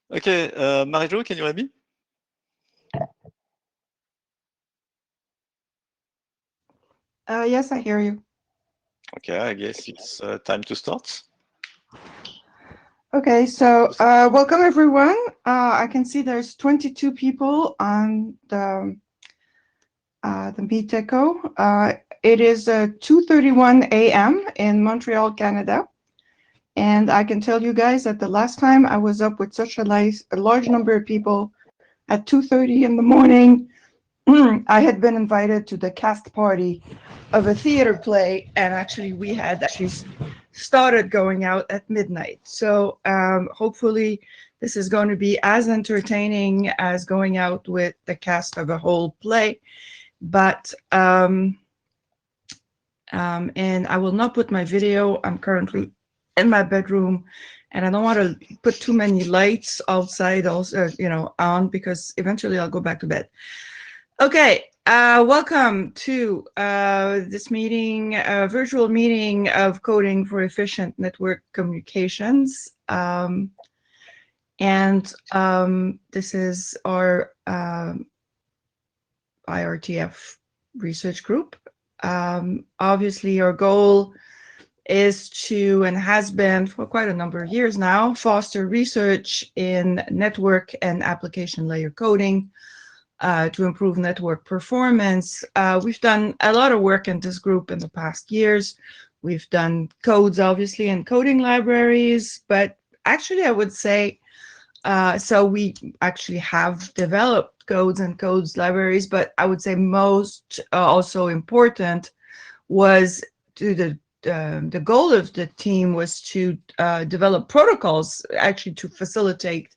Okay, Marie-Jo, can you hear me? Yes, I hear you. Okay, I guess it's time to start. Okay, so welcome everyone. I can see there's 22 people on the Meet Echo. It is 2:31 a.m. in Montreal, Canada. And I can tell you guys that the last time I was up with such a large number of people at 2:30 in the morning, I had been invited to the cast party of a theater play, and actually we had started going out at midnight. So hopefully this is going to be as entertaining as going out with the cast of a whole play. But and I will not put my video. I'm currently in my bedroom, and I don't want to put too many lights outside also, on, because eventually I'll go back to bed. Okay, welcome to this meeting, virtual meeting of Coding for Efficient Network Communications. This is our IETF research group. Obviously, our goal is to, and has been for quite a number of years now, foster research in network and application layer coding to improve network performance. We've done a lot of work in this group in the past years. We've done codes, obviously, and coding libraries, but actually I would say, so we actually have developed codes and codes libraries, but I would say most also important was the goal of the team was to develop protocols actually to facilitate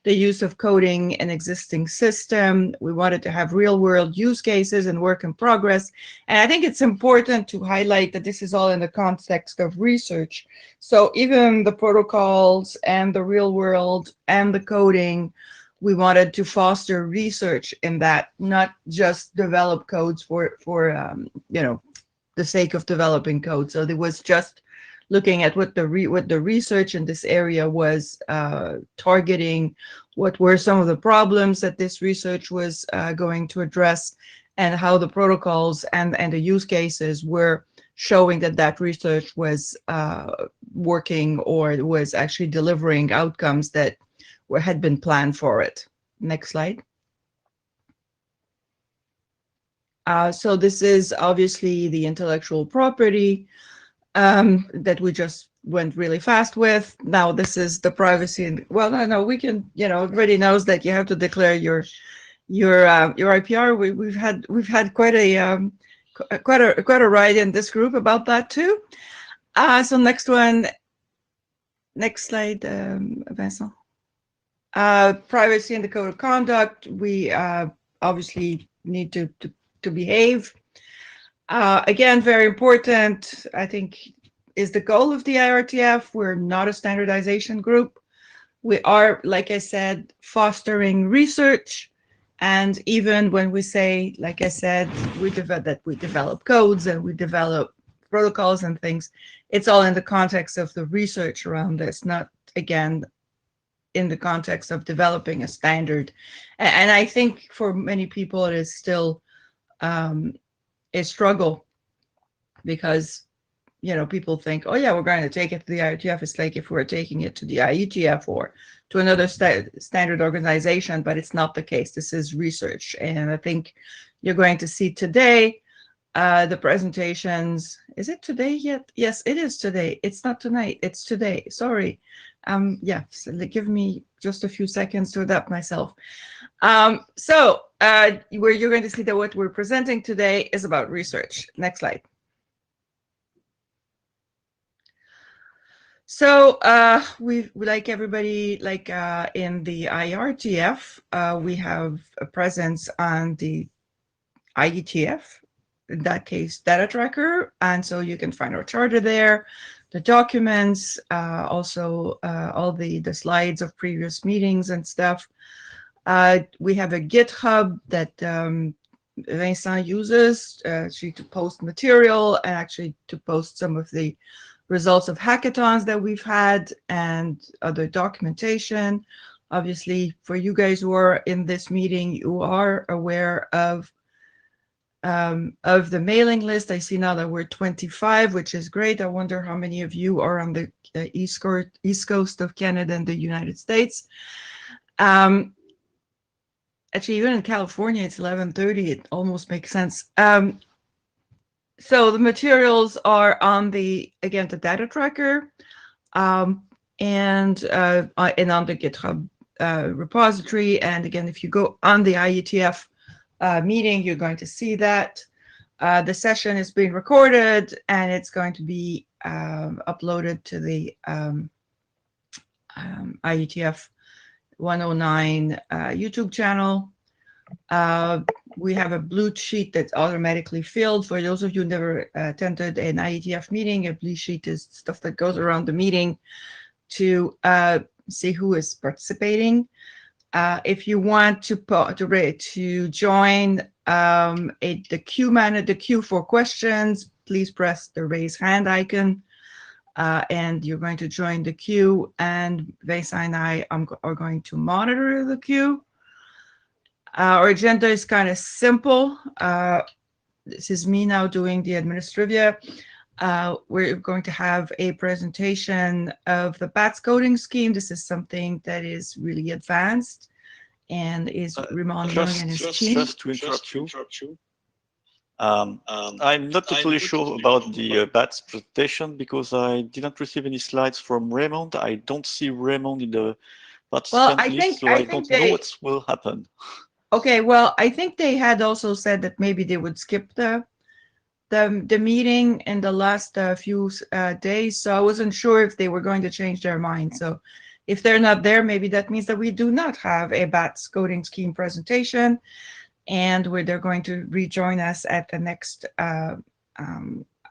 the use of coding in existing system. We wanted to have real world use cases and work in progress. And I think it's important to highlight that this is all in the context of research. So even the protocols and the real world and the coding, we wanted to foster research in that, not just develop codes for the sake of developing code. So there was just looking at what the research in this area was targeting, what were some of the problems that this research was going to address, and how the protocols and the use cases were showing that research was working or was actually delivering outcomes that had been planned for it. Next slide. So this is obviously the intellectual property that we just went really fast with. Now this is the privacy, and well, no, we can, everybody knows that you have to declare your IPR. We've had quite a ride in this group about that too. So next slide, Vincent. Privacy and the code of conduct. We obviously need to behave. Again, very important, I think, is the goal of the IETF. We're not a standardization group. We are, like I said, fostering research. And even when we say, like I said, we develop codes and we develop protocols and things, it's all in the context of the research around this, not, again, in the context of developing a standard. And I think for many people, it is still a struggle, because people think, oh yeah, we're going to take it to the IETF. It's like if we're taking it to the IETF or to another standard organization, but it's not the case. This is research, and I think you're going to see today the presentations. Is it today yet? Yes, it is today. It's not tonight. It's today. Sorry. Yeah, so give me just a few seconds to adapt myself. So where you're going to see that what we're presenting today is about research. Next slide. So we like everybody, like in the IETF, we have a presence on the IETF, in that case, data tracker. And so you can find our charter there, the documents, also all the slides of previous meetings and stuff. We have a GitHub that Vincent uses to post material and actually to post some of the results of hackathons that we've had and other documentation. Obviously, for you guys who are in this meeting, you are aware of the mailing list. I see now that we're 25, which is great. I wonder how many of you are on the East Coast of Canada and the United States. Actually, even in California, it's 11:30. It almost makes sense. So the materials are on the data tracker, and on the GitHub repository. And again, if you go on the IETF meeting, you're going to see that the session is being recorded and it's going to be uploaded to the IETF 109 YouTube channel. We have a blue sheet that's automatically filled. For those of you who never attended an IETF meeting, a blue sheet is stuff that goes around the meeting to see who is participating. If you want to join the queue for questions, please press the raise hand icon, and you're going to join the queue. And Vincent and I are going to monitor the queue. Our agenda is kind of simple. This is me now doing the administrivia. We're going to have a presentation of the BATS coding scheme. This is something that is really advanced and is Ramon Young and his team. Just to interrupt you, I'm not totally sure about the BATS presentation because I didn't receive any slides from Raymond. I don't see Raymond in the participant list, so I don't know what will happen. Okay, well, I think they had also said that maybe they would skip the meeting in the last few days, so I wasn't sure if they were going to change their mind. So if they're not there, maybe that means that we do not have a BATS coding scheme presentation, and they're going to rejoin us at the next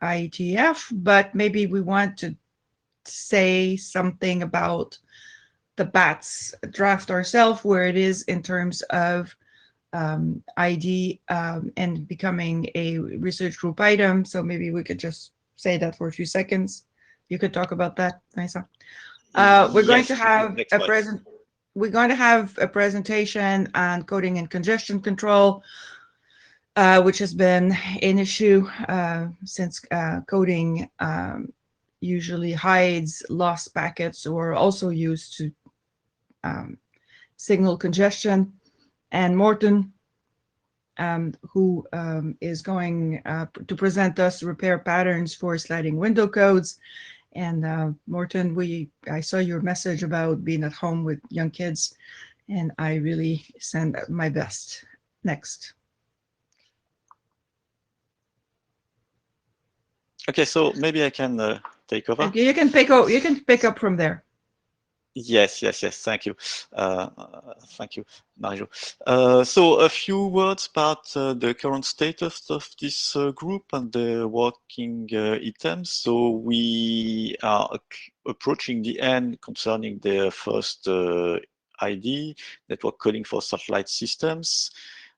IETF. But maybe we want to say something about the BATS draft ourselves, where it is in terms of ID and becoming a research group item. So maybe we could just say that for a few seconds. You could talk about that, Nisa. We're going to have a presentation on coding and congestion control, which has been an issue since coding usually hides lost packets or also used to signal congestion. And Morten, who is going to present us repair patterns for sliding window codes. And Morten, I saw your message about being at home with young kids, and I really send my best. Next. Okay, so maybe I can take over. Okay, you can pick up from there. Yes. Thank you. Thank you, Mario. So a few words about the current status of this group and the working items. So we are approaching the end concerning the first ID, network coding for satellite systems.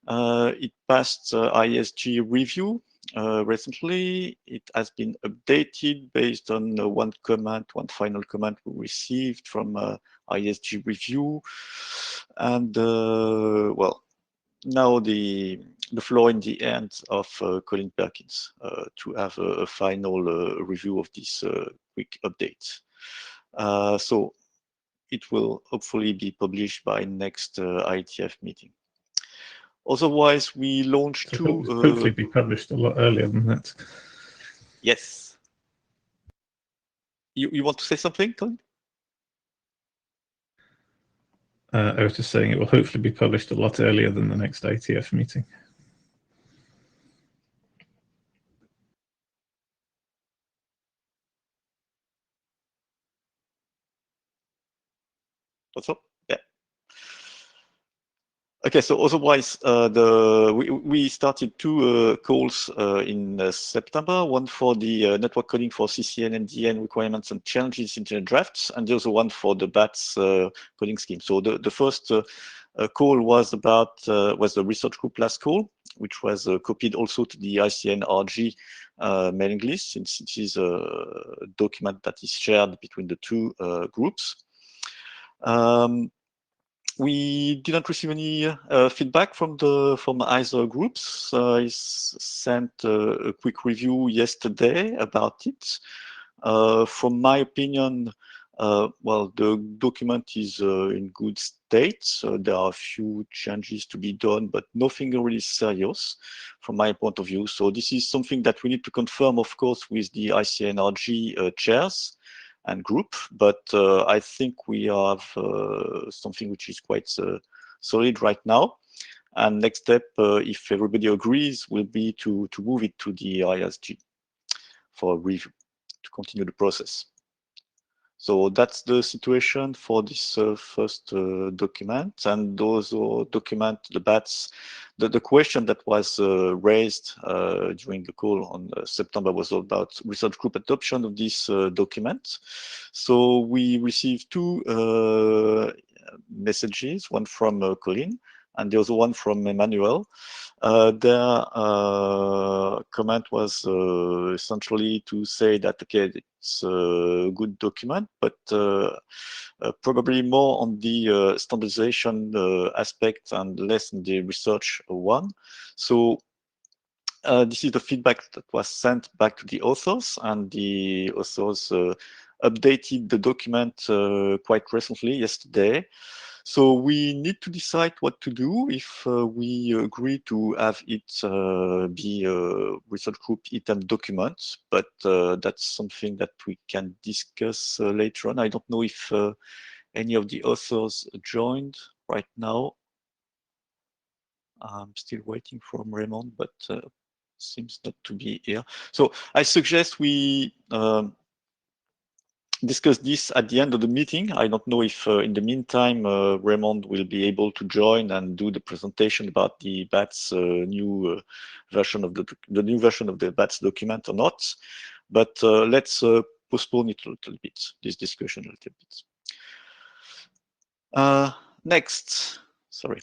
It passed ISG review. Recently, it has been updated based on one final comment we received from ISG review. And well, now the floor in the hands of Colin Perkins to have a final review of this quick update. So it will hopefully be published by next IETF meeting. Otherwise, we launched two. Hopefully, be published a lot earlier than that. Yes. You want to say something, Colin? I was just saying it will hopefully be published a lot earlier than the next IETF meeting. Also, yeah. Okay, so otherwise, we started two calls in September. One for the network coding for CCN and DN requirements and challenges in the drafts, and the other one for the BATS coding scheme. So the first call was about was the research group last call, which was copied also to the ICNRG mailing list, since it is a document that is shared between the two groups. We didn't receive any feedback from either groups. I sent a quick review yesterday about it. From my opinion, well, the document is in good state. There are a few changes to be done, but nothing really serious from my point of view. So this is something that we need to confirm, of course, with the ICNRG chairs and group, but I think we have something which is quite solid right now. And next step, if everybody agrees, will be to move it to the ISG for review, to continue the process. So that's the situation for this first document. And those document, the BATS, the question that was raised during the call on September was all about research group adoption of this document. So we received two messages, one from Colin and the other one from Emmanuel. Their comment was essentially to say that, okay, it's a good document, but probably more on the standardization aspect and less in the research one. So this is the feedback that was sent back to the authors, and the authors updated the document quite recently, yesterday. So we need to decide what to do if we agree to have it be a research group item document, but that's something that we can discuss later on. I don't know if any of the authors joined right now. I'm still waiting for Raymond, but seems not to be here. So I suggest we discuss this at the end of the meeting. I don't know if in the meantime Raymond will be able to join and do the presentation about the BATS new version of the new version of the BATS document or not. But let's postpone it a little bit, this discussion a little bit. Next, sorry.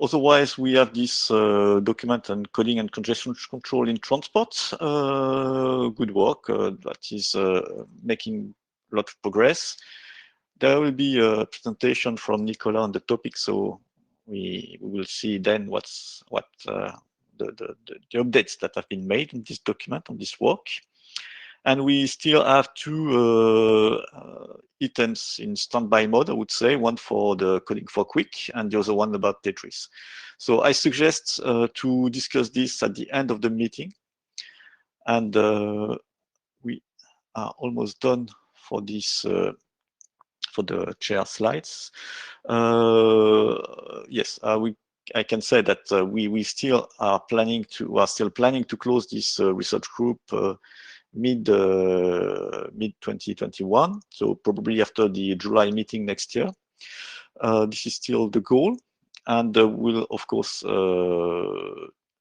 Otherwise, we have this document and coding and congestion control in transport. Good work. That is making a lot of progress. There will be a presentation from Nicola on the topic, so we will see then what the updates that have been made in this document, on this work. And we still have two items in standby mode, I would say, one for the coding for quick and the other one about Tetris. So I suggest to discuss this at the end of the meeting. And we are almost done for this, for the chair slides. Yes, I can say that we still are planning to close this research group mid 2021, so probably after the July meeting next year. This is still the goal, and we'll of course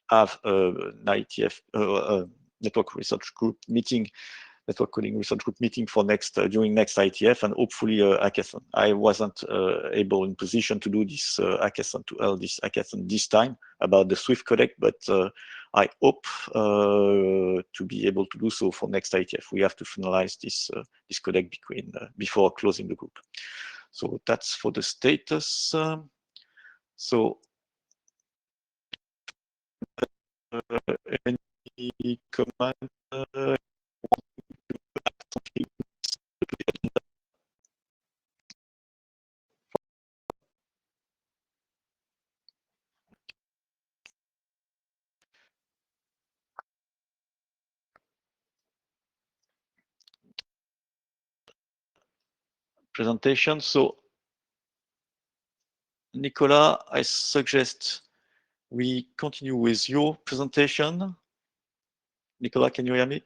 have an IETF network research group meeting, network coding research group meeting for next during next IETF, and hopefully a hackathon. I wasn't able in position to do this hackathon, to hold this hackathon this time about the Swift codec, but I hope to be able to do so for next IETF. We have to finalize this this codec before closing the group. So that's for the status. So any comment? Presentation. So Nicola, I suggest we continue with your presentation. Nicola, can you hear me?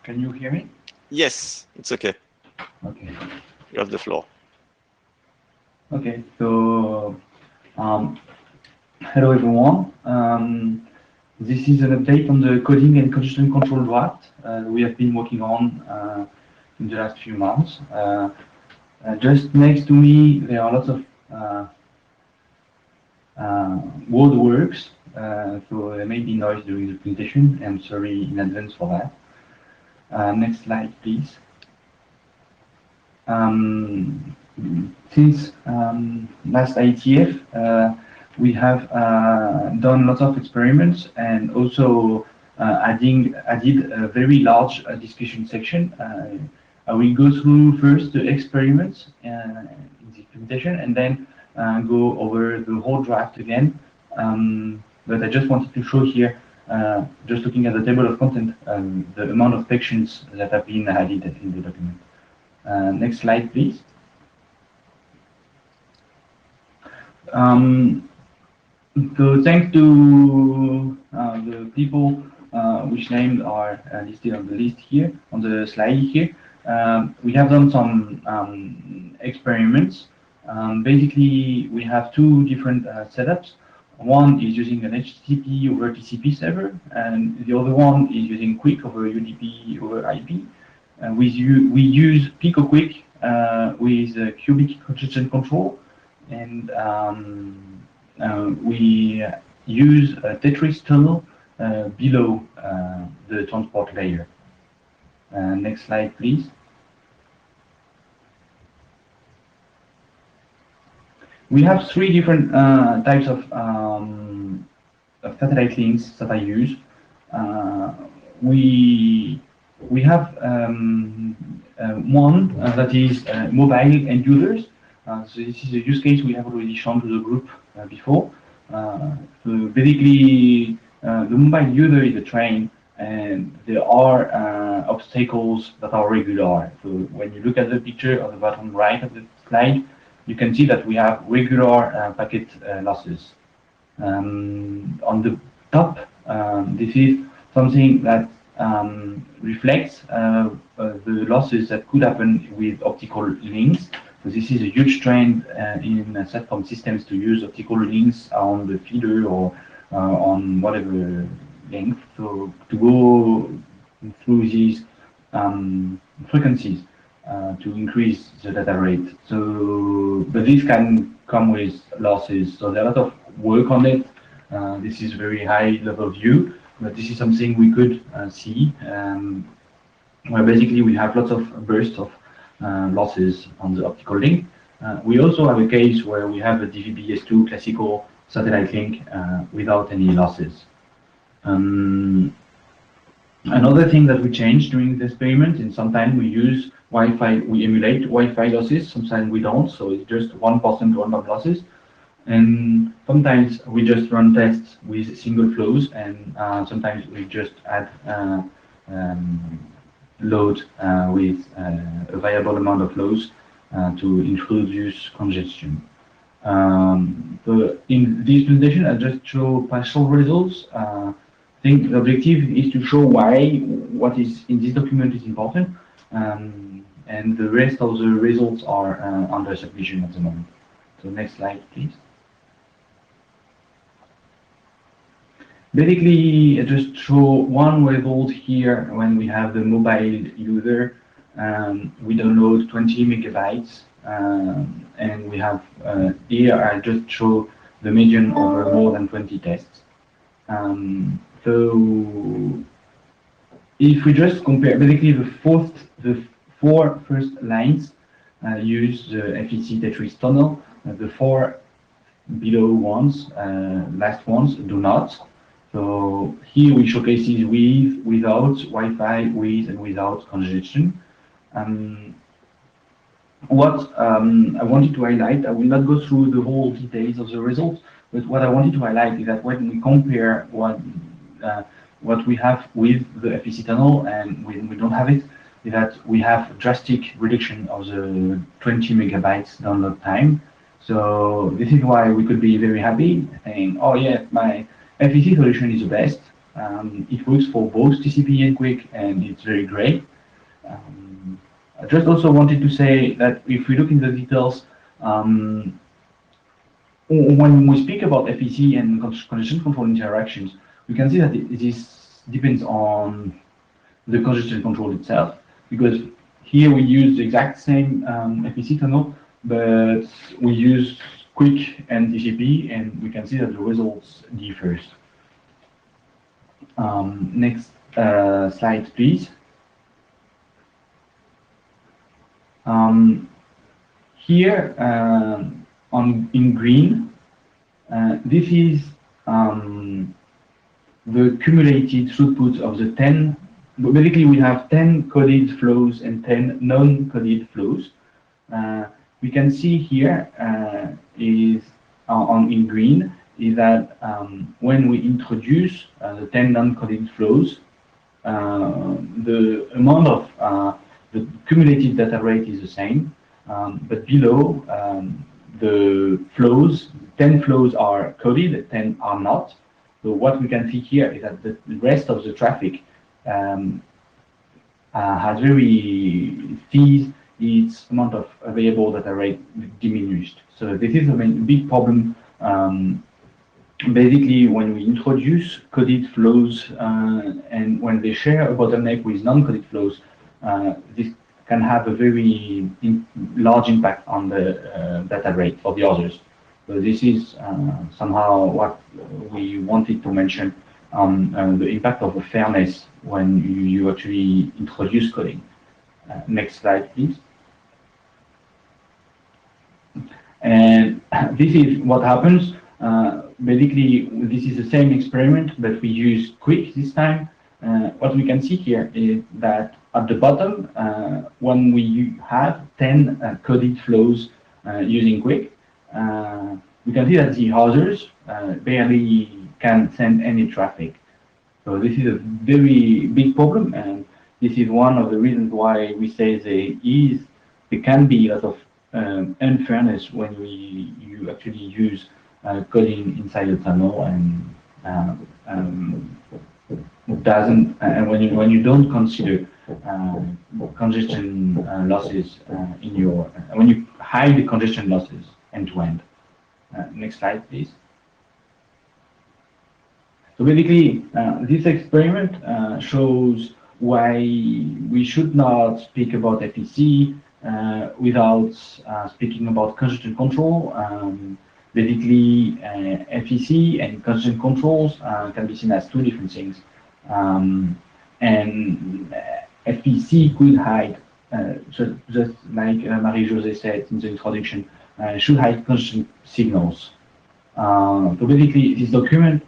Can you hear me? Yes, it's okay. Okay. You have the floor. Okay. So, hello everyone. This is an update on the coding and congestion control draft we have been working on in the last few months. Just next to me, there are lots of word works, so there may be noise during the presentation. I'm sorry in advance for that. Next slide, please. Since last IETF, we have done lots of experiments and also added a very large discussion section. I will go through first the experiments in the presentation and then go over the whole draft again. But I just wanted to show here, just looking at the table of content, the amount of sections that have been added in the document. Next slide, please. So thanks to the people which names are listed on the list here, on the slide here, we have done some experiments. Basically, we have two different setups. One is using an HTTP over TCP server, and the other one is using QUIC over UDP over IP. We use PicoQuick with cubic congestion control, and we use a Tetris tunnel below the transport layer. Next slide, please. We have three different types of satellite links that I use. We have one that is mobile end users. So this is a use case we have already shown to the group before. So basically, the mobile user is a train, and there are obstacles that are regular. So when you look at the picture on the bottom right of the slide, you can see that we have regular packet losses. On the top, this is something that reflects the losses that could happen with optical links. So this is a huge trend in SATCOM systems to use optical links on the feeder or on whatever length. So to go through these frequencies to increase the data rate. So, but this can come with losses. So there are a lot of work on it. This is very high level view, but this is something we could see, where basically we have lots of bursts of losses on the optical link. We also have a case where we have a DVB-S2 classical satellite link without any losses. Another thing that we changed during the experiment, and sometimes we use Wi-Fi, we emulate Wi-Fi losses, sometimes we don't, so it's just 1% random losses. And sometimes we just run tests with single flows, and sometimes we just add load with a variable amount of flows to introduce congestion. So in this presentation, I just show partial results. I think the objective is to show why what is in this document is important, and the rest of the results are under submission at the moment. So next slide, please. Basically, I just show one result here when we have the mobile user. We download 20 megabytes, and we have here I just show the median over more than 20 tests. So if we just compare, basically the four first lines use the FEC Tetris tunnel. The four below ones, last ones, do not. So here we showcase with, without Wi-Fi, with and without congestion. What I wanted to highlight, I will not go through the whole details of the results, but what I wanted to highlight is that when we compare what we have with the FEC tunnel and when we don't have it, is that we have drastic reduction of the 20 megabytes download time. So this is why we could be very happy saying, oh yeah, my FEC solution is the best. It works for both TCP and QUIC, and it's very great. I just also wanted to say that if we look in the details, when we speak about FEC and congestion control interactions, we can see that this depends on the congestion control itself, because here we use the exact same FEC tunnel, but we use QUIC and TCP, and we can see that the results differ. Next slide, please. Here in green, this is the cumulated throughput of the 10. Basically, we have 10 coded flows and 10 non-coded flows. We can see here is in green is that when we introduce the 10 non-coded flows, the amount of the cumulative data rate is the same, but below the flows, 10 flows are coded, 10 are not. So what we can see here is that the rest of the traffic has very sees its amount of available data rate diminished. So this is a big problem. Basically, when we introduce coded flows and when they share a bottleneck with non-coded flows, this can have a very large impact on the data rate for the others. So this is somehow what we wanted to mention on the impact of the fairness when you actually introduce coding. Next slide, please. And this is what happens. Basically, this is the same experiment, but we use QUIC this time. What we can see here is that at the bottom, when we have 10 coded flows using QUIC, we can see that the others barely can send any traffic. So this is a very big problem, and this is one of the reasons why we say there can be a lot of unfairness when you actually use coding inside the tunnel, and doesn't when you don't consider congestion losses in your when you hide the congestion losses end to end. Next slide, please. So basically, this experiment shows why we should not speak about FEC without speaking about congestion control. Basically, FEC and congestion controls can be seen as two different things. And FEC could hide, just like Marie-Josée said in the introduction, should hide congestion signals. So basically, this document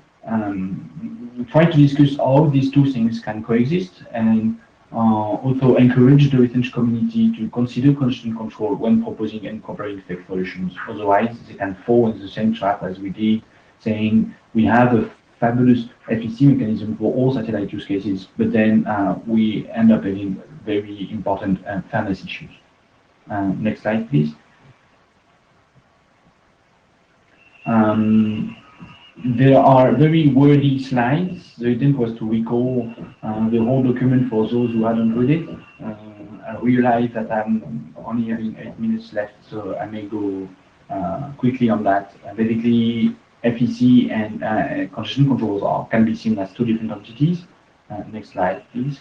try to discuss how these two things can coexist, and also encourage the research community to consider congestion control when proposing and comparing fake solutions. Otherwise, they can fall in the same trap as we did, saying we have a fabulous FEC mechanism for all satellite use cases, but then we end up having very important fairness issues. Next slide, please. There are very wordy slides. The intent was to recall the whole document for those who hadn't read it. I realize that I'm only having 8 minutes left, so I may go quickly on that. Basically, FEC and congestion controls can be seen as two different entities. Next slide, please.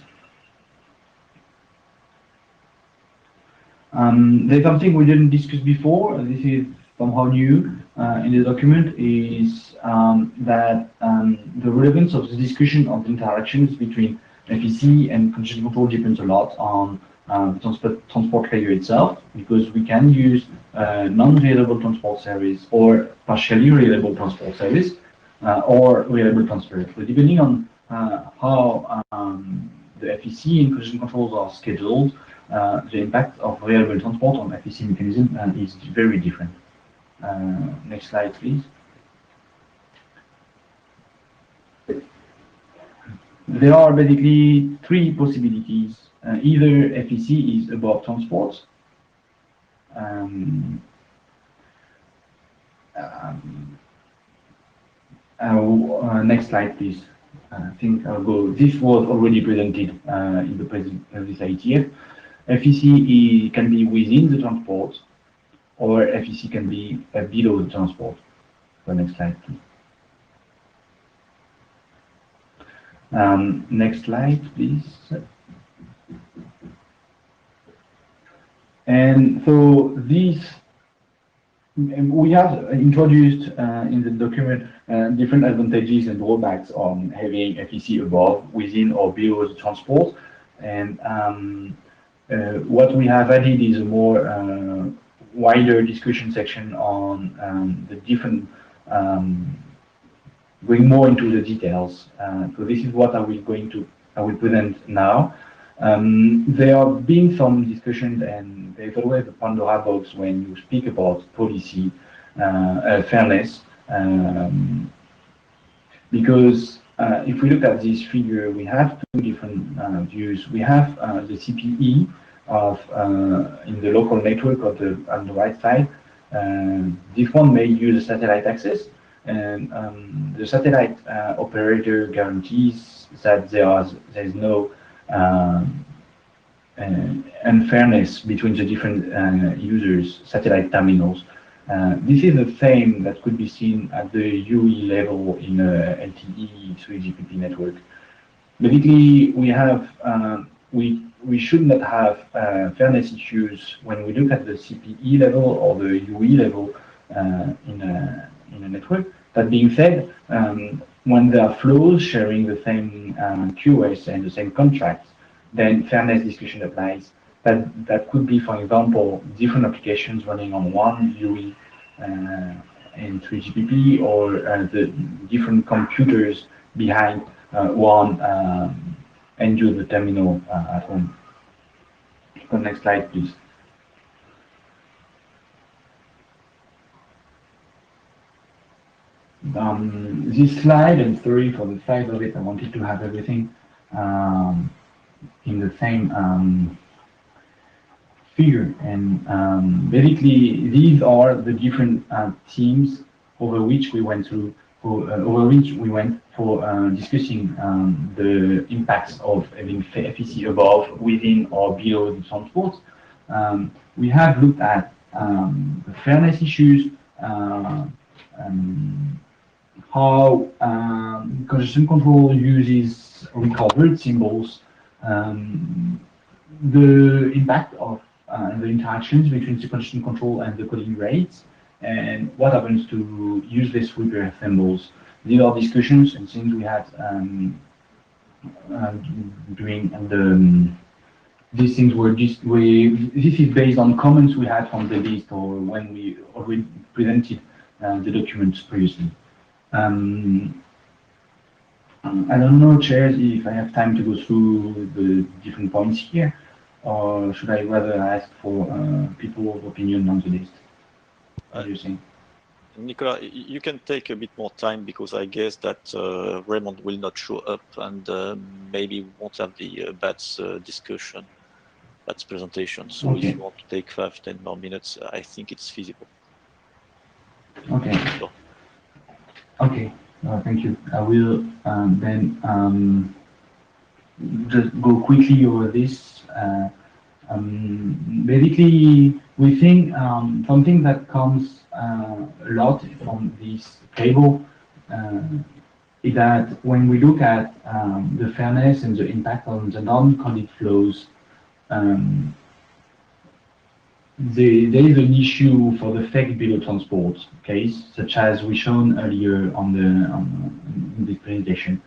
There's something we didn't discuss before. This is somehow new in the document, is that the relevance of the discussion of the interactions between FEC and congestion control depends a lot on transport layer itself, because we can use non-reliable transport service or partially reliable transport service or reliable transfer. So depending on how the FEC and congestion controls are scheduled, the impact of reliable transport on FEC mechanism is very different. Next slide, please. There are basically three possibilities. Either FEC is above transport, next slide, please. I think I'll go. This was already presented in the previous IETF. FEC can be within the transport, or FEC can be below the transport. The next slide, please. Next slide, please. And so these, we have introduced in the document different advantages and drawbacks on having FEC above, within, or below the transport. And what we have added is a more wider discussion section on the different, going more into the details. So this is what I will present now. There have been some discussions, and there's always a Pandora box when you speak about policy fairness, because if we look at this figure, we have two different views. We have the CPE of in the local network on the right side. This one may use a satellite access, and the satellite operator guarantees that there's no unfairness between the different users, satellite terminals. This is the same that could be seen at the UE level in a LTE 3GPP network. Basically, we have we should not have fairness issues when we look at the CPE level or the UE level in a network. That being said, when there are flows sharing the same QoS and the same contracts, then fairness discussion applies. That could be, for example, different applications running on one UE and 3GPP, or the different computers behind one end user terminal at home. The next slide, please. This slide, and sorry for the size of it, I wanted to have everything in the same figure. And basically, these are the different themes over which we went through, for discussing the impacts of having FEC above, within, or below the transport. We have looked at the fairness issues, how congestion control uses recovered symbols, the impact of the interactions between the congestion control and the coding rates, and what happens to useless repair symbols. These are discussions and things we had during these things were this is based on comments we had from the list, or when we already presented the documents previously. I don't know, chairs, if I have time to go through the different points here, or should I rather ask for people's opinion on the list? What do you think? Nicolas, you can take a bit more time, because I guess that Raymond will not show up, and maybe we won't have the BATS discussion, BATS presentation. So Okay. if you want to take 5-10 more minutes, I think it's feasible. Okay. Sure. Okay. Thank you. I will then just go quickly over this. Basically, we think something that comes a lot from this table is that when we look at the fairness and the impact on the non-coded flows, there is an issue for the fake below transport case, such as we shown earlier in this presentation.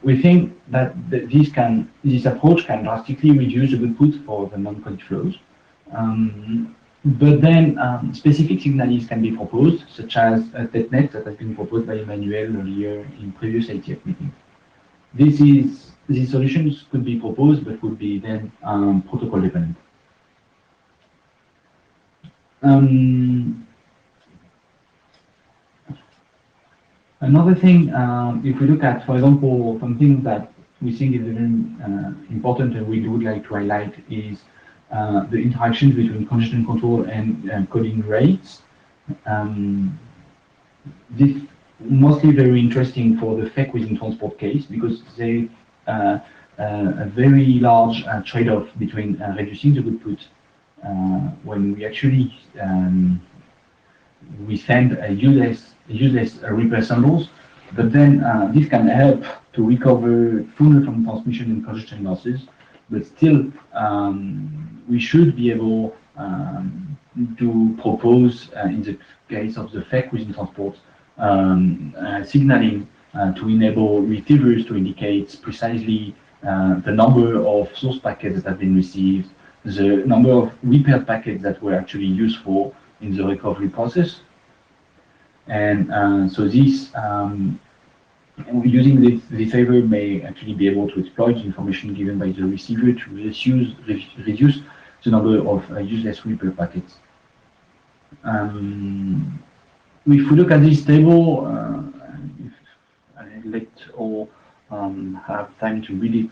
We think that this approach can drastically reduce the output for the non-coded flows. But then specific signals can be proposed, such as a testnet that has been proposed by Emmanuel earlier in previous IETF meeting. These solutions could be proposed, but would be then protocol dependent. Another thing, if we look at, for example, something that we think is very important and we would like to highlight is the interactions between congestion control and coding rates. mostly very interesting for the FEC within transport case because they a very large trade-off between reducing the output when we actually we send useless repair samples, but then this can help to recover fuel from transmission and congestion losses. But still, we should be able to propose, in the case of the FEC within transport, signaling to enable receivers to indicate precisely the number of source packets that have been received, the number of repaired packets that were actually useful in the recovery process. And so this, using this receiver may actually be able to exploit the information given by the receiver to reduce the number of useless repair packets. If we look at this table, if I let all have time to read it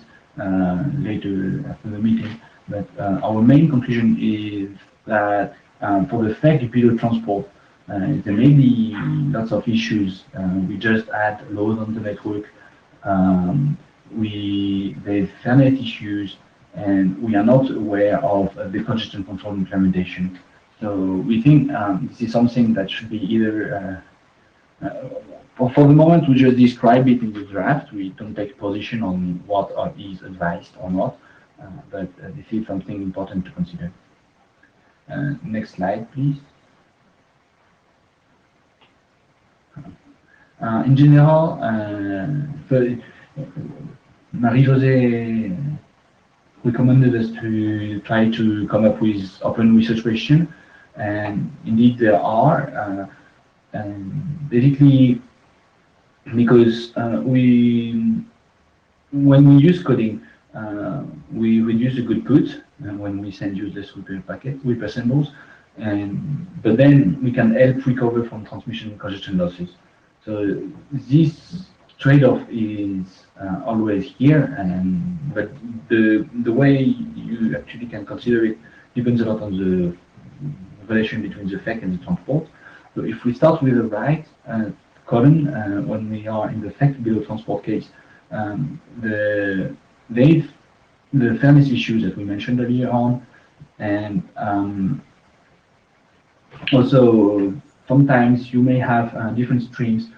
later after the meeting, but our main conclusion is that for the FEC pilot transport, there may be lots of issues. We just add loads on the network. There's fairness issues, and we are not aware of the congestion control implementation. So we think this is something that should be either, for the moment, we just describe it in the draft. We don't take position on what is advised or not, but this is something important to consider. Next slide, please. In general, Marie-Josée recommended us to try to come up with open research questions, and indeed there are. Basically, because when we use coding, we reduce the good put when we send useless repair samples, but then we can help recover from transmission and congestion losses. So this trade-off is always here, but the way you actually can consider it depends a lot on the relation between the FEC and the transport. So if we start with the right column, when we are in the FEC below transport case, the fairness issues that we mentioned earlier on, and also sometimes you may have different streams,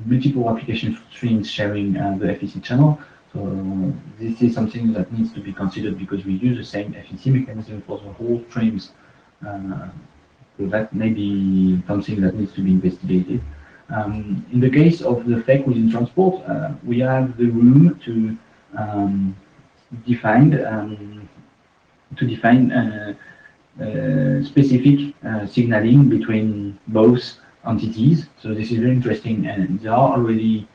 multiple application streams sharing the FEC channel. So this is something that needs to be considered because we use the same FEC mechanism for the whole streams. So that may be something that needs to be investigated. In the case of the FEC within transport, we have the room to define specific signaling between both entities. So this is very interesting, and there are already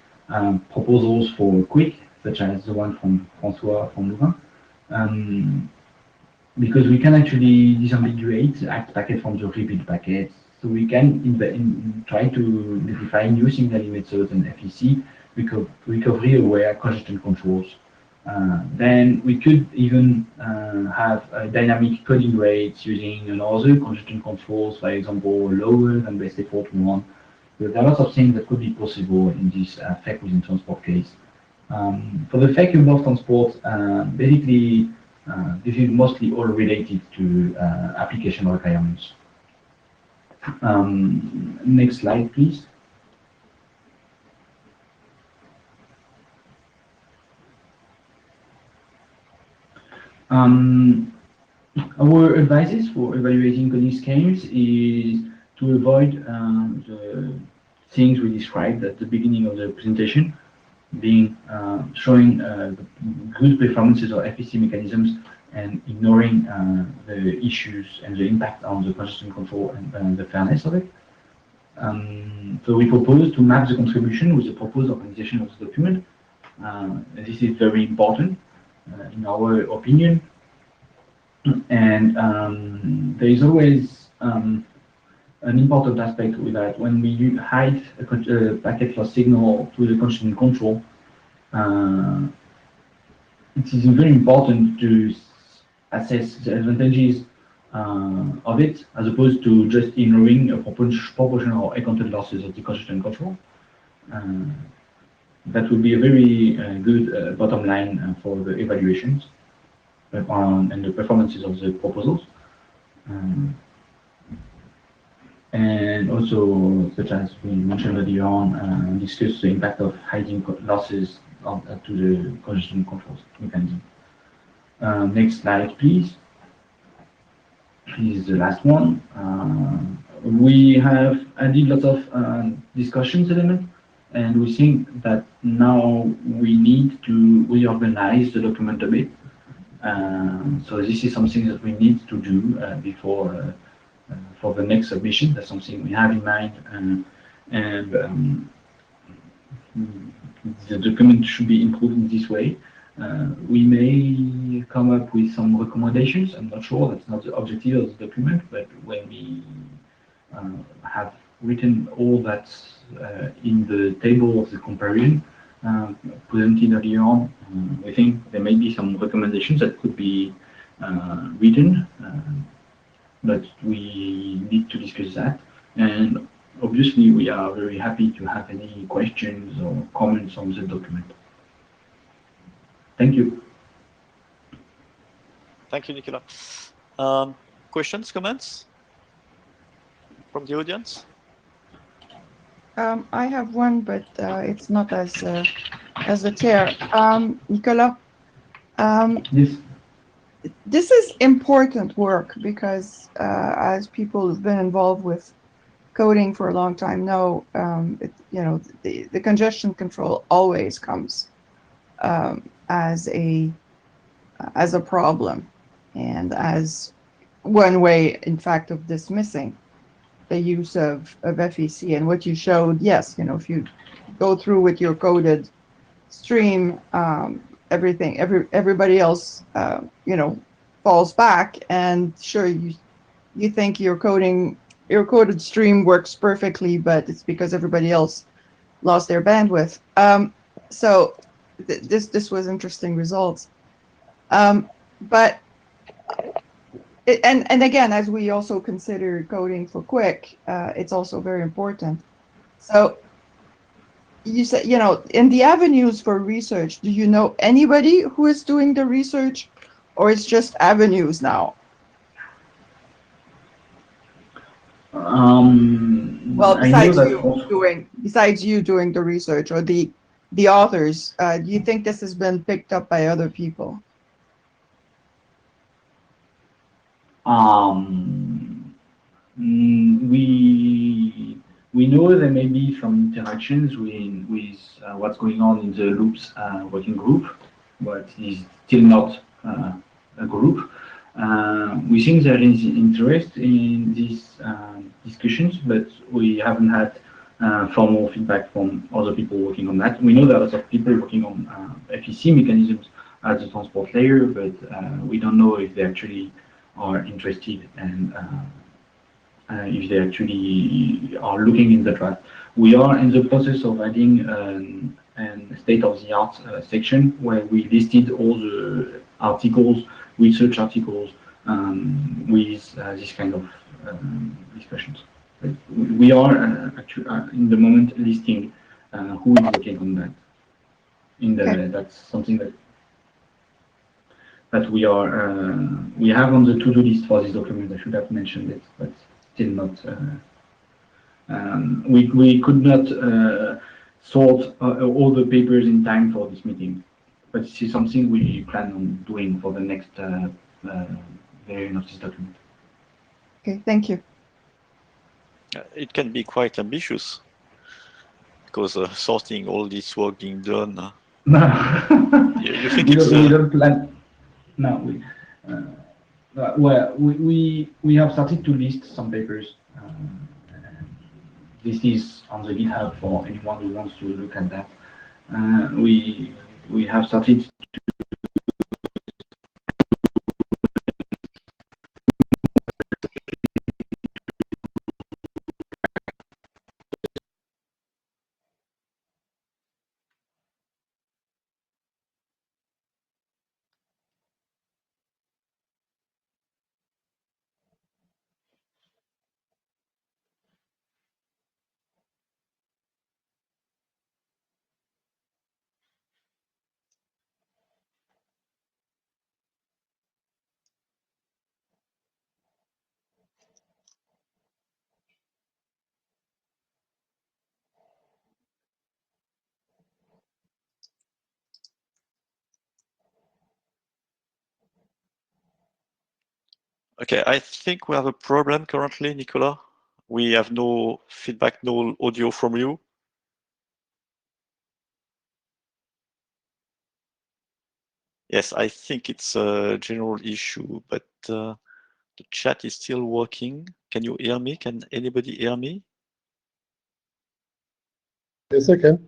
proposals for quick, such as the one from François from Louvain, because we can actually disambiguate the act packet from the repeat packet. So we can try to define new signaling methods and FEC recovery-aware congestion controls. Then we could even have dynamic coding rates using another congestion controls, for example, lower than best effort one. So there are lots of things that could be possible in this FEC within transport case. For the FEC above transport, basically, this is mostly all related to application requirements. Next slide, please. Our advices for evaluating coding schemes is to avoid the things we described at the beginning of the presentation, being showing good performances of FEC mechanisms and ignoring the issues and the impact on the congestion control and the fairness of it. So we propose to map the contribution with the proposed organization of the document. This is very important in our opinion. And there is always an important aspect with that. When we hide a packet loss signal to the congestion control, it is very important to assess the advantages of it, as opposed to just ignoring a proportional accounted losses of the congestion control. That would be a very good bottom line for the evaluations and the performances of the proposals. And also, such as we mentioned earlier on, discuss the impact of hiding losses to the congestion control mechanism. Next slide, please. This is the last one. We have added lots of discussions element, and we think that now we need to reorganize the document a bit. So this is something that we need to do before for the next submission. That's something we have in mind, and the document should be improved in this way. We may come up with some recommendations. I'm not sure, that's not the objective of the document, but when we have written all that in the table of the comparison presented earlier on, we think there may be some recommendations that could be written, but we need to discuss that. And obviously, we are very happy to have any questions or comments on the document. Thank you. Thank you, Nicolas. Questions, comments from the audience? I have one, but it's not as the chair. Nicolas, Yes. this is important work because as people who've been involved with coding for a long time know, the congestion control always comes as a problem and as one way, in fact, of dismissing the use of FEC. And what you showed, yes, if you go through with your coded stream, everybody else, falls back, and sure, you think your coded stream works perfectly, but it's because everybody else lost their bandwidth. So this was interesting results. But and again, as we also consider coding for quick, it's also very important. So you said, in the avenues for research, do you know anybody who is doing the research, or it's just avenues now? Well, besides you doing the research, or the authors, do you think this has been picked up by other people? We know there may be some interactions with what's going on in the loops working group, but it's still not a group. We think there is interest in these discussions, but we haven't had formal feedback from other people working on that. We know there are lots of people working on FEC mechanisms at the transport layer, but we don't know if they actually are interested and if they actually are looking in the draft. We are in the process of adding a state-of-the-art section where we listed all the articles, research articles, with this kind of discussions. But we are actually in the moment listing who is working on that. That's something that we have on the to-do list for this document. I should have mentioned it, but still not. We could not sort all the papers in time for this meeting, but this is something we plan on doing for the next version of this document. Okay, thank you. It can be quite ambitious, because sorting all this work being done. You think we it's? Don't plan. No, well, we have started to list some papers. This is on the GitHub for anyone who wants to look at that. We have started Okay, I think we have a problem currently, Nicolas. We have no feedback, no audio from you. Yes, I think it's a general issue, but the chat is still working. Can you hear me? Can anybody hear me? Yes, I can.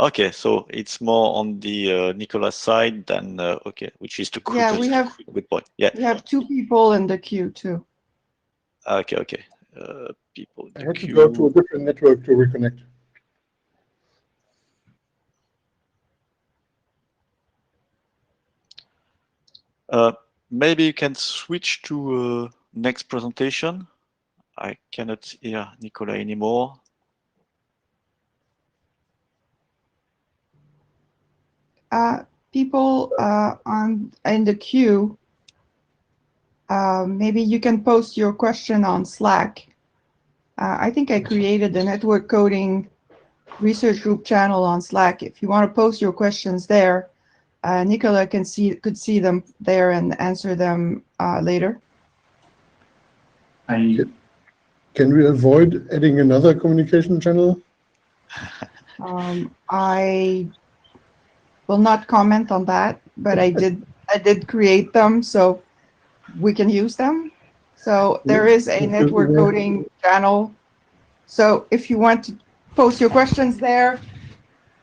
Okay, so it's more on the Nicolas side than okay, which is the good, Yeah, we have good point. Yeah. We have 2 people in the queue too. Okay, okay. People in I the had to go to a queue. different network to reconnect. Maybe you can switch to next presentation. I cannot hear Nicolas anymore. People in the queue, maybe you can post your question on Slack. I think I created the network coding research group channel on Slack. If you want to post your questions there, Nicola could see them there and answer them later. Can we avoid adding another communication channel? I will not comment on that, but I did create them, so we can use them. So there is a network coding channel. So if you want to post your questions there,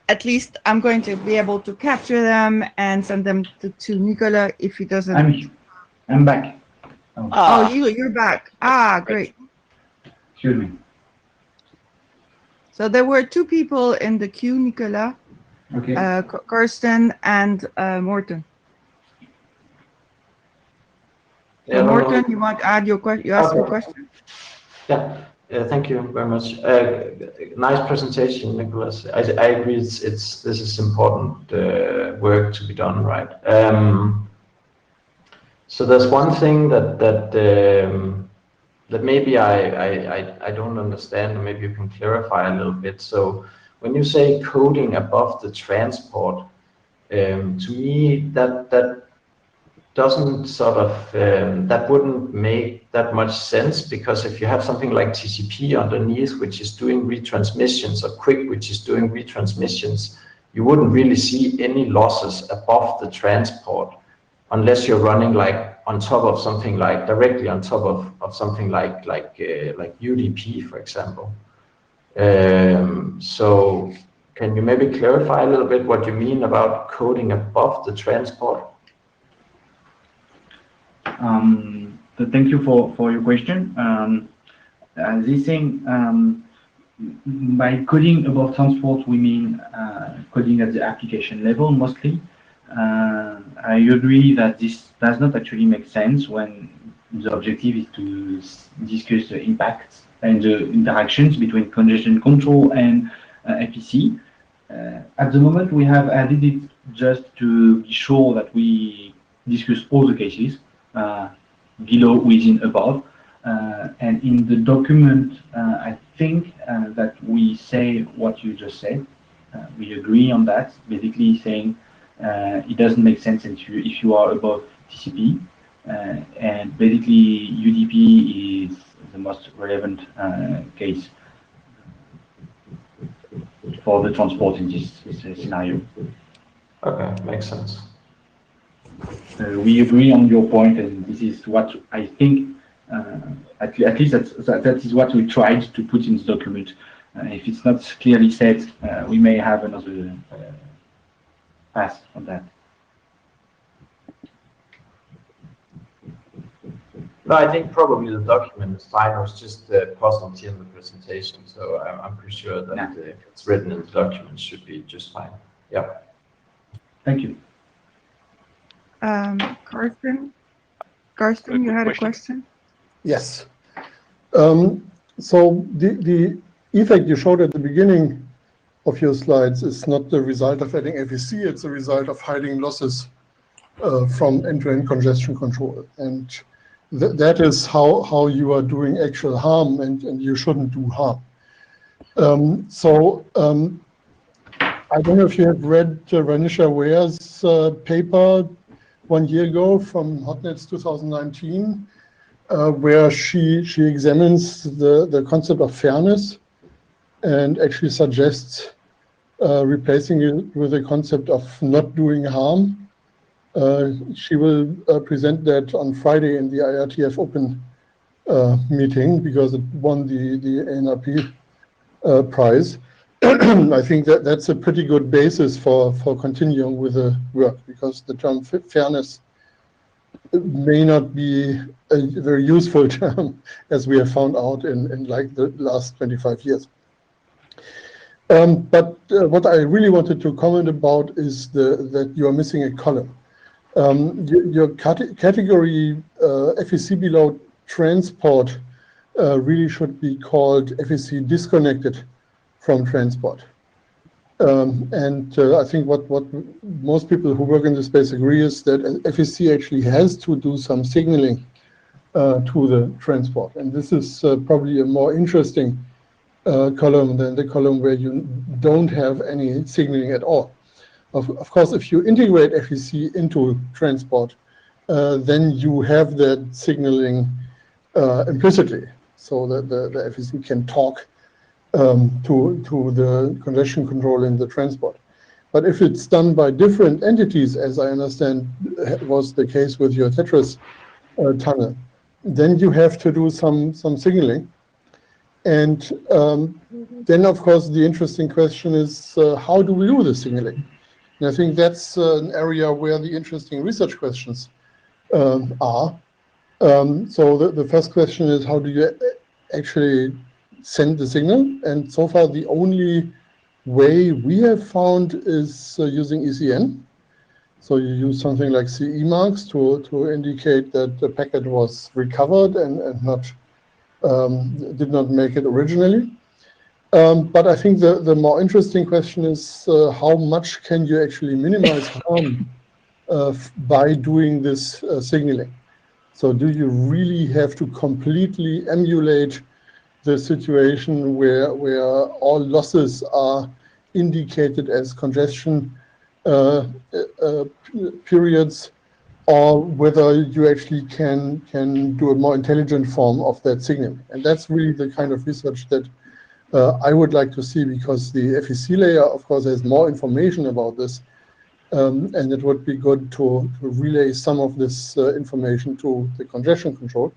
at least I'm going to be able to capture them and send them to Nicola if he doesn't. I'm back. Oh, you're back. Great. Excuse me. So there were 2 people in the queue, Nicola. Okay. Kirsten and Morten. Yeah, So Morten, you want to add your question? You ask your question? Yeah, thank you very much. Nice presentation, Nicholas. I agree. This is important work to be done, right? So there's one thing that maybe I don't understand, or maybe you can clarify a little bit. So when you say coding above the transport, to me that doesn't sort of that wouldn't make that much sense, because if you have something like TCP underneath, which is doing retransmissions, or QUIC, which is doing retransmissions, you wouldn't really see any losses above the transport, unless you're running like on top of something, like directly on top of something like UDP, for example. So can you maybe clarify a little bit what you mean about coding above the transport? So thank you for your question. This thing, by coding above transport, we mean coding at the application level mostly. I agree that this does not actually make sense when the objective is to discuss the impacts and the interactions between congestion control and APC. At the moment, we have added it just to be sure that we discuss all the cases, below, within, above. And in the document, I think that we say what you just said. We agree on that, basically saying it doesn't make sense if you are above TCP. And basically, UDP is the most relevant case for the transport in this scenario. Okay, makes sense. We agree on your point, and this is what I think, at least that is what we tried to put in the document. If it's not clearly said, we may have another pass on that. No, I think probably the document is fine. I was just puzzled here in the presentation, so I'm pretty sure that if it's written in the document, should be just fine. Yeah. Thank you. Carsten, you had a question? Yes. So the effect you showed at the beginning of your slides is not the result of adding FEC, it's a result of hiding losses from end-to-end congestion control. And that is how you are doing actual harm, and you shouldn't do harm. I don't know if you have read Ranisha Ware's paper 1 year ago from Hotnets 2019, where she examines the concept of fairness and actually suggests replacing it with the concept of not doing harm. She will present that on Friday in the IETF Open meeting because it won the ANRP prize. I think that's a pretty good basis for continuing with the work, because the term fairness may not be a very useful term, as we have found out in like the last 25 years. But what I really wanted to comment about is that you are missing a column. Your category FEC below transport really should be called FEC disconnected from transport. I think what most people who work in the space agree is that FEC actually has to do some signaling to the transport. And this is probably a more interesting column than the column where you don't have any signaling at all. Of course, if you integrate FEC into transport, then you have that signaling implicitly, so that the FEC can talk to the congestion control in the transport. But if it's done by different entities, as I understand was the case with your Tetris tunnel, then you have to do some signaling. And then, of course, the interesting question is, how do we do the signaling? And I think that's an area where the interesting research questions are. So the first question is, how do you actually send the signal? And so far, the only way we have found is using ECN. So you use something like CE marks to indicate that the packet was recovered and not did not make it originally. But I think the more interesting question is how much can you actually minimize harm by doing this signaling? So do you really have to completely emulate the situation where all losses are indicated as congestion periods, or whether you actually can do a more intelligent form of that signal? And that's really the kind of research that I would like to see, because the FEC layer, of course, has more information about this, and it would be good to relay some of this information to the congestion control.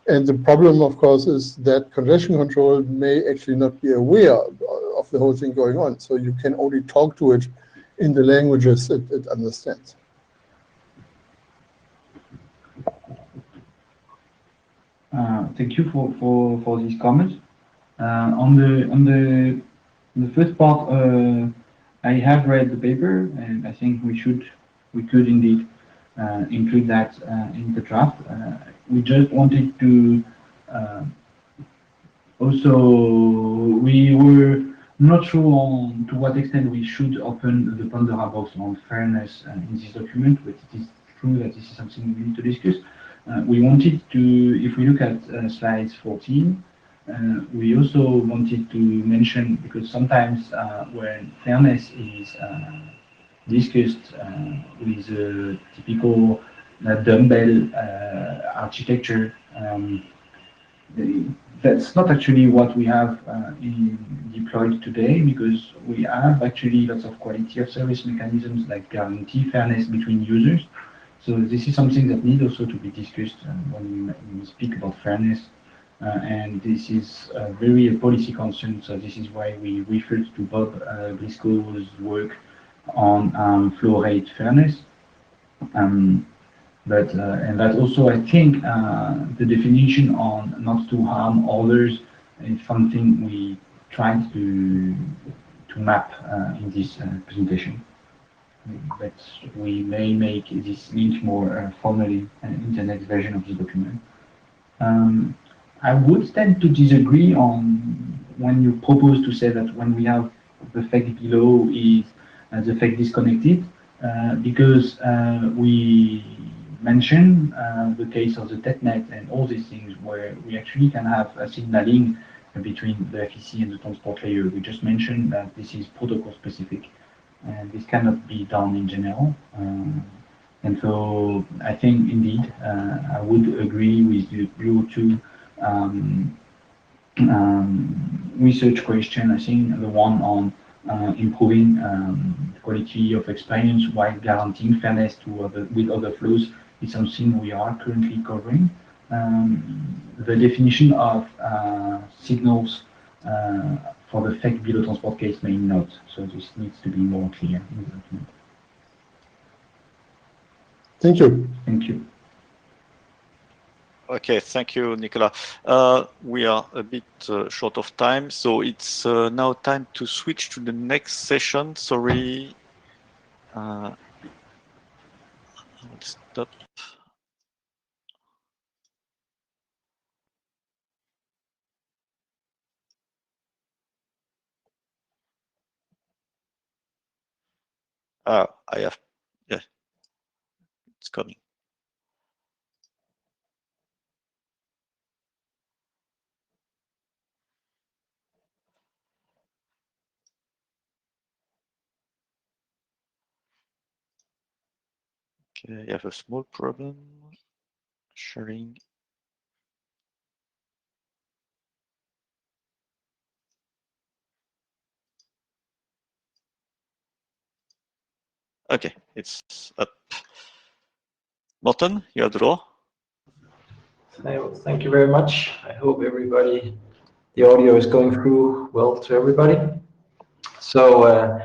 And the problem, of course, is that congestion control may actually not be aware of the whole thing going on. So you can only talk to it in the languages it understands. Thank you for these comments. On the first part, I have read the paper, and I think we could indeed include that in the draft. We just wanted to also, we were not sure to what extent we should open the Pandora box on fairness in this document, but it is true that this is something we need to discuss. We wanted to, if we look at slides 14, we also wanted to mention, because sometimes when fairness is discussed with a typical dumbbell architecture, that's not actually what we have deployed today, because we have actually lots of quality of service mechanisms that guarantee fairness between users. So this is something that needs also to be discussed when we speak about fairness. And this is very a policy concern, so this is why we referred to Bob Briscoe's work on flow rate fairness. And that also, I think, the definition on not to harm others is something we tried to map in this presentation. But we may make this link more formally in the next version of the document. I would tend to disagree on when you propose to say that when we have the FEC below is the FEC disconnected, because we mentioned the case of the testnet and all these things where we actually can have a signaling between the FEC and the transport layer. We just mentioned that this is protocol specific, and this cannot be done in general. And And so I think indeed I would agree with your two research question. I think the one on improving quality of experience while guaranteeing fairness to with other flows is something we are currently covering. The definition of signals for the fact below transport case may not, so this needs to be more clear in the document. Thank you. Thank you. Okay, thank you, Nicolas. We are a bit short of time, so it's now time to switch to the next session. Sorry. I will stop. I have, yeah, it's coming. Okay, I have a small problem sharing. Okay, it's up. Morten, you have the floor. Thank you very much. I hope everybody, the audio is going through well to everybody. So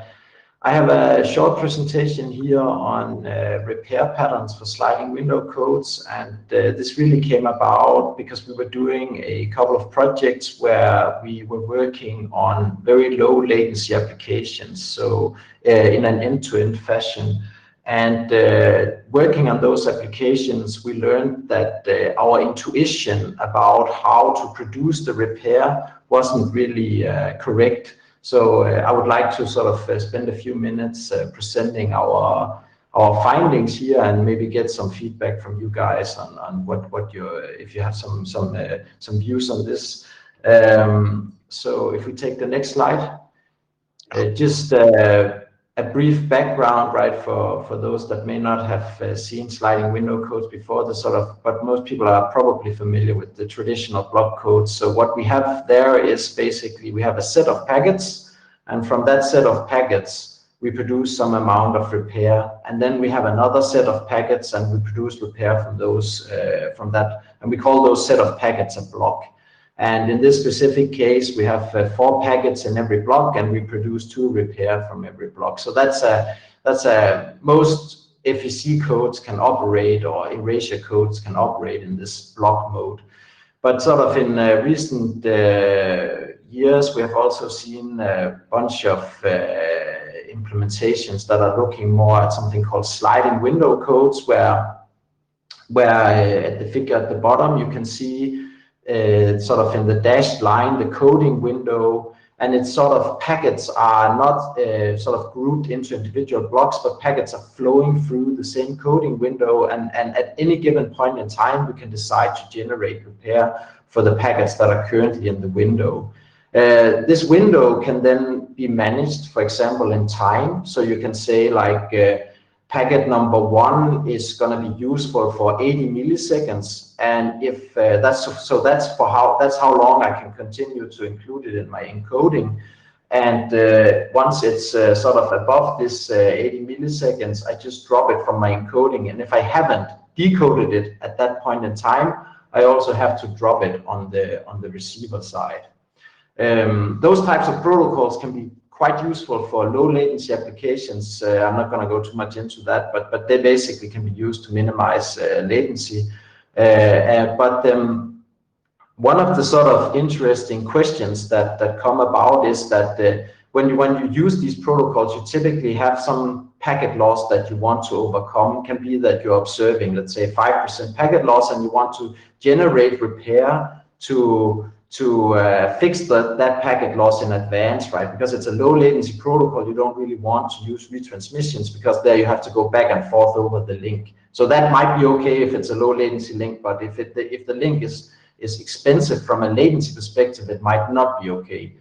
I have a short presentation here on repair patterns for sliding window codes, and this really came about because we were doing a couple of projects where we were working on very low latency applications, so in an end-to-end fashion. And working on those applications, we learned that our intuition about how to produce the repair wasn't really correct. So I would like to sort of spend a few minutes presenting our findings here, and maybe get some feedback from you guys on what if you have some views on this. So if we take the next slide, just a brief background, right, for those that may not have seen sliding window codes before. But most people are probably familiar with the traditional block codes. So what we have there is basically we have a set of packets, and from that set of packets we produce some amount of repair, and then we have another set of packets and we produce repair from those from that, and we call those set of packets a block. And in this specific case, we have 4 packets in every block, and we produce 2 repair from every block. So that's most FEC codes can operate, or erasure codes can operate in this block mode. But sort of in recent years, we have also seen a bunch of implementations that are looking more at something called sliding window codes, where at the figure at the bottom you can see sort of in the dashed line the coding window, and it's sort of packets are not sort of grouped into individual blocks, but packets are flowing through the same coding window, and at any given point in time we can decide to generate repair for the packets that are currently in the window. This window can then be managed, for example, in time. So you can say like packet number 1 is going to be useful for 80 milliseconds, and if that's how long I can continue to include it in my encoding. And once it's sort of above this 80 milliseconds, I just drop it from my encoding. And if I haven't decoded it at that point in time, I also have to drop it on the receiver side. Those types of protocols can be quite useful for low latency applications. I'm not going to go too much into that, but they basically can be used to minimize latency. One of the sort of interesting questions that come about is that when you use these protocols, you typically have some packet loss that you want to overcome. It can be that you're observing, let's say, 5% packet loss, and you want to generate repair to fix that packet loss in advance, right? Because it's a low latency protocol, you don't really want to use retransmissions, because there you have to go back and forth over the link. So that might be okay if it's a low latency link, but if the link is expensive from a latency perspective, it might not be okay.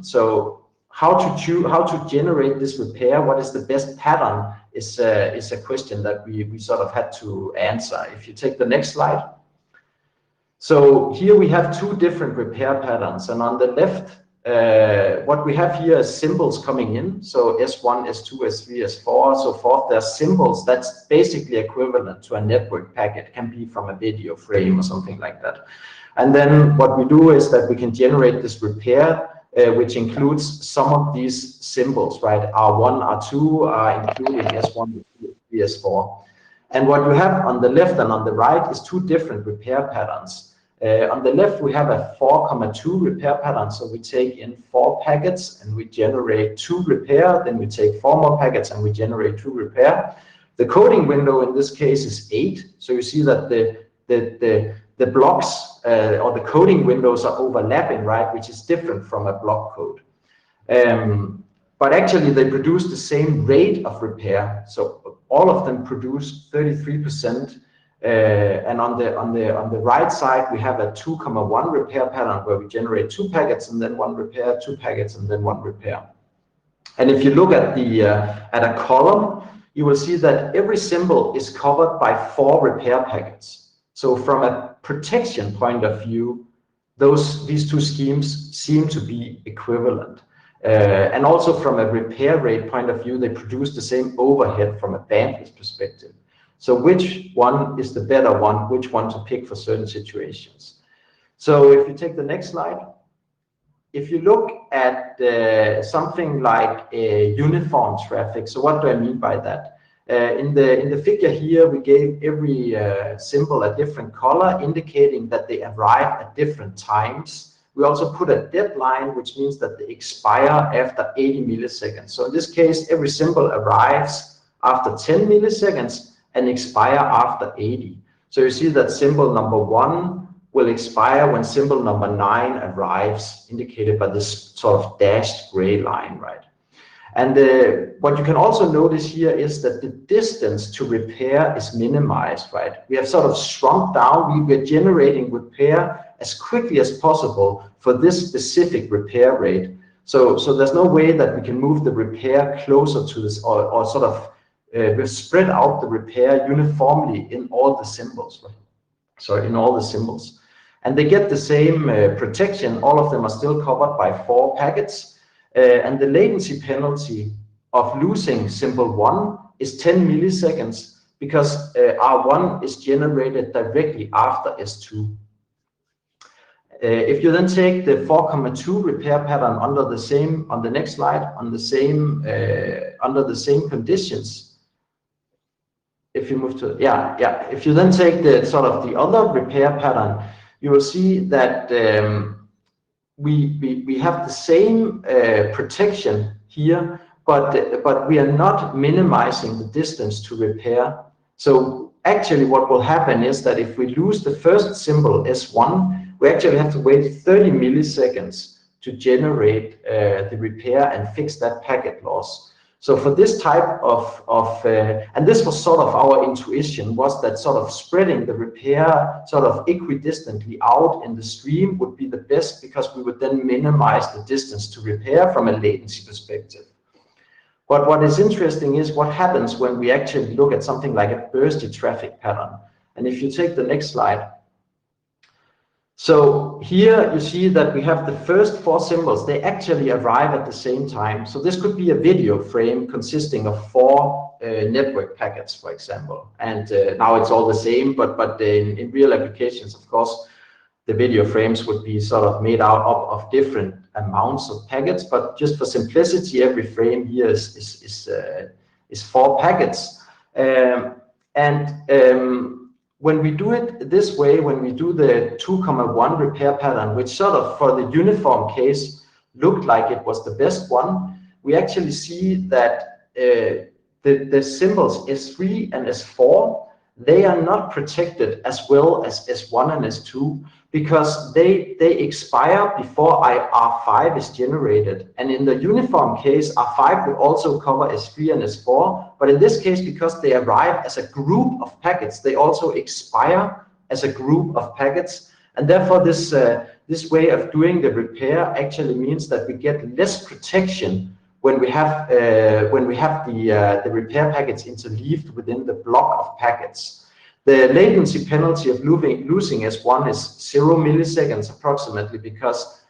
So how to generate this repair, what is the best pattern, is a question that we sort of had to answer. If you take the next slide. So here we have two different repair patterns, and on the left, what we have here is symbols coming in. So S1, S2, S3, S4, so forth. There are symbols that's basically equivalent to a network packet. It can be from a video frame or something like that. And then what we do is that we can generate this repair, which includes some of these symbols, right? R1, R2 are including S1, S4. And what you have on the left and on the right is two different repair patterns. On the left, we have a 4,2 repair pattern. So we take in 4 packets and we generate 2 repair. Then we take 4 more packets and we generate 2 repair. The coding window in this case is 8. So you see that the blocks or the coding windows are overlapping, right? Which is different from a block code. But actually they produce the same rate of repair. So all of them produce 33%. And on the right side, we have a 2,1 repair pattern where we generate 2 packets and then 1 repair, 2 packets and then 1 repair. And if you look at a column, you will see that every symbol is covered by 4 repair packets. So from a protection point of view, these two schemes seem to be equivalent. And also from a repair rate point of view, they produce the same overhead from a bandwidth perspective. So which one is the better one, which one to pick for certain situations? So if you take the next slide, if you look at something like a uniform traffic, so what do I mean by that? In the figure here, we gave every symbol a different color, indicating that they arrive at different times. We also put a deadline, which means that they expire after 80 milliseconds. So in this case, every symbol arrives after 10 milliseconds and expire after 80. So you see that symbol number 1 will expire when symbol number 9 arrives, indicated by this sort of dashed gray line, right? And what you can also notice here is that the distance to repair is minimized, right? We have sort of shrunk down, we're generating repair as quickly as possible for this specific repair rate. So there's no way that we can move the repair closer to this or sort of we've spread out the repair uniformly in all the symbols, right? Sorry, in all the symbols. And they get the same protection. All of them are still covered by 4 packets. And the latency penalty of losing symbol 1 is 10 milliseconds because R1 is generated directly after S2. If you then take the 4,2 repair pattern under the same, on the next slide, on the same, under the same conditions, if you move to, if you then take the sort of the other repair pattern, you will see that we have the same protection here, but we are not minimizing the distance to repair. So actually what will happen is that if we lose the first symbol S1, we actually have to wait 30 milliseconds to generate the repair and fix that packet loss. So for this type of and this was sort of our intuition, was that sort of spreading the repair sort of equidistantly out in the stream would be the best, because we would then minimize the distance to repair from a latency perspective. But what is interesting is what happens when we actually look at something like a bursty traffic pattern. And if you take the next slide. So here you see that we have the first 4 symbols, they actually arrive at the same time. So this could be a video frame consisting of 4 network packets, for example. And now it's all the same, but in real applications, of course, the video frames would be sort of made out of different amounts of packets. But just for simplicity, every frame here is 4 packets. When we do it this way, when we do the 2,1 repair pattern, which sort of for the uniform case looked like it was the best one, we actually see that the symbols S3 and S4, they are not protected as well as S1 and S2, because they expire before R5 is generated. And in the uniform case, R5 will also cover S3 and S4, but in this case, because they arrive as a group of packets, they also expire as a group of packets, and therefore this this way of doing the repair actually means that we get less protection when we have the repair packets interleaved within the block of packets. The latency penalty of losing S1 is 0 milliseconds approximately, because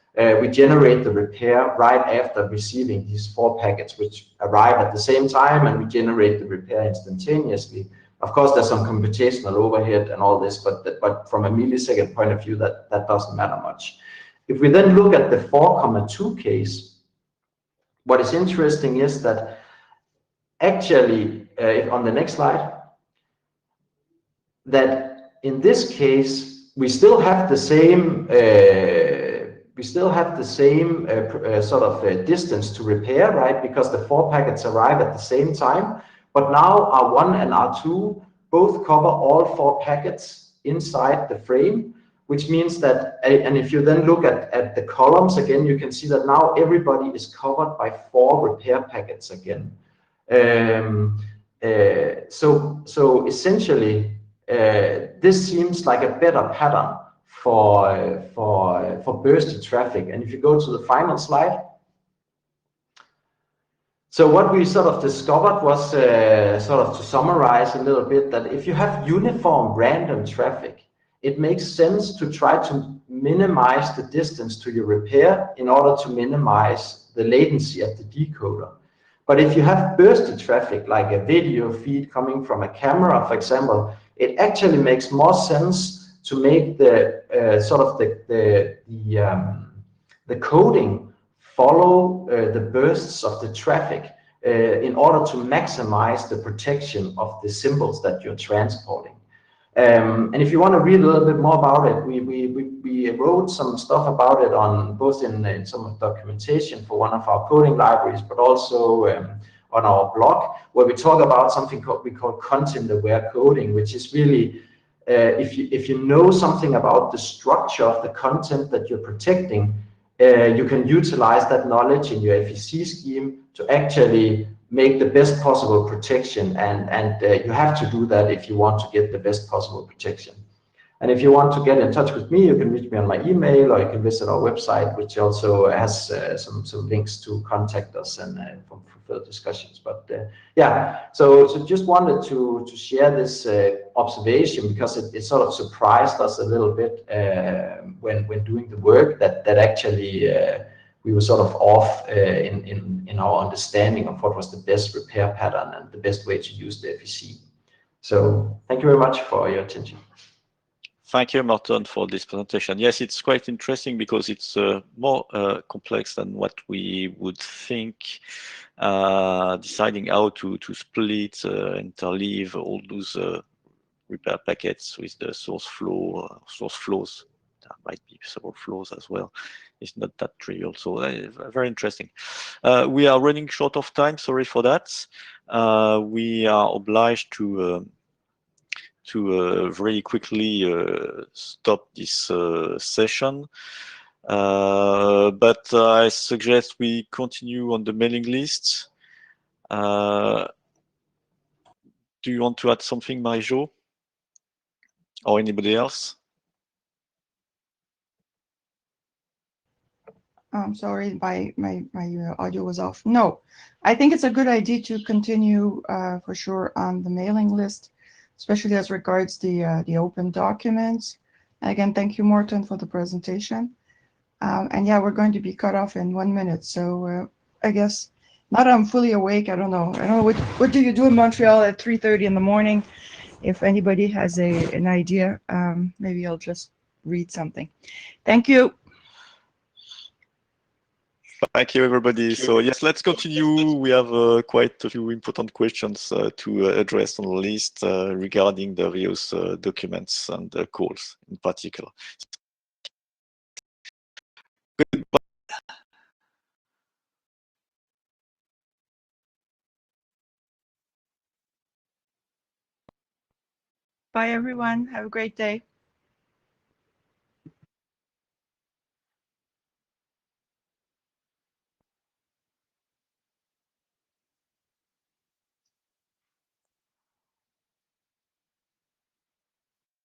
we generate the repair right after receiving these 4 packets, which arrive at the same time, and we generate the repair instantaneously. Of course, there's some computational overhead and all this, but from a millisecond point of view, that doesn't matter much. If we then look at the 4,2 case, what is interesting is that actually, on the next slide, that in this case, we still have the same sort of distance to repair, right? Because the 4 packets arrive at the same time. But now R1 and R2 both cover all 4 packets inside the frame, which means that, and if you then look at the columns again, you can see that now everybody is covered by 4 repair packets again. So essentially, this seems like a better pattern for bursty traffic. And if you go to the final slide, so what we sort of discovered was, sort of to summarize a little bit, that if you have uniform random traffic, it makes sense to try to minimize the distance to your repair in order to minimize the latency at the decoder. But if you have bursty traffic, like a video feed coming from a camera, for example, it actually makes more sense to make the sort of the coding follow the bursts of the traffic in order to maximize the protection of the symbols that you're transporting. And if you want to read a little bit more about it, we wrote some stuff about it on both in some documentation for one of our coding libraries, but also on our blog, where we talk about something we call content-aware coding, which is really if you know something about the structure of the content that you're protecting, you can utilize that knowledge in your FEC scheme to actually make the best possible protection, and you have to do that if you want to get the best possible protection. And if you want to get in touch with me, you can reach me on my email, or you can visit our website, which also has some links to contact us and for further discussions. But yeah, so just wanted to share this observation, because it sort of surprised us a little bit when doing the work, that actually we were sort of off in our understanding of what was the best repair pattern and the best way to use the FEC. So thank you very much for your attention. Thank you, Martin, for this presentation. Yes, it's quite interesting because it's more complex than what we would think, deciding how to split, interleave all those repair packets with the source flows. There might be several flows as well. It's not that trivial, so very interesting. We are running short of time, sorry for that. We are obliged to very quickly stop this session. But I suggest we continue on the mailing list. Do you want to add something, Marie-Jo? Or anybody else? I'm sorry, my audio was off. No, I think it's a good idea to continue for sure on the mailing list, especially as regards the open documents. Again, thank you, Morten, for the presentation. And yeah, we're going to be cut off in 1 minute. So I guess now that I'm fully awake, I don't know what do you do in Montreal at 3:30 in the morning? If anybody has an idea, maybe I'll just read something. Thank you. Thank you, everybody. So yes, let's continue. We have quite a few important questions to address on the list regarding the various documents and calls in particular. Goodbye. Bye, everyone. Have a great day.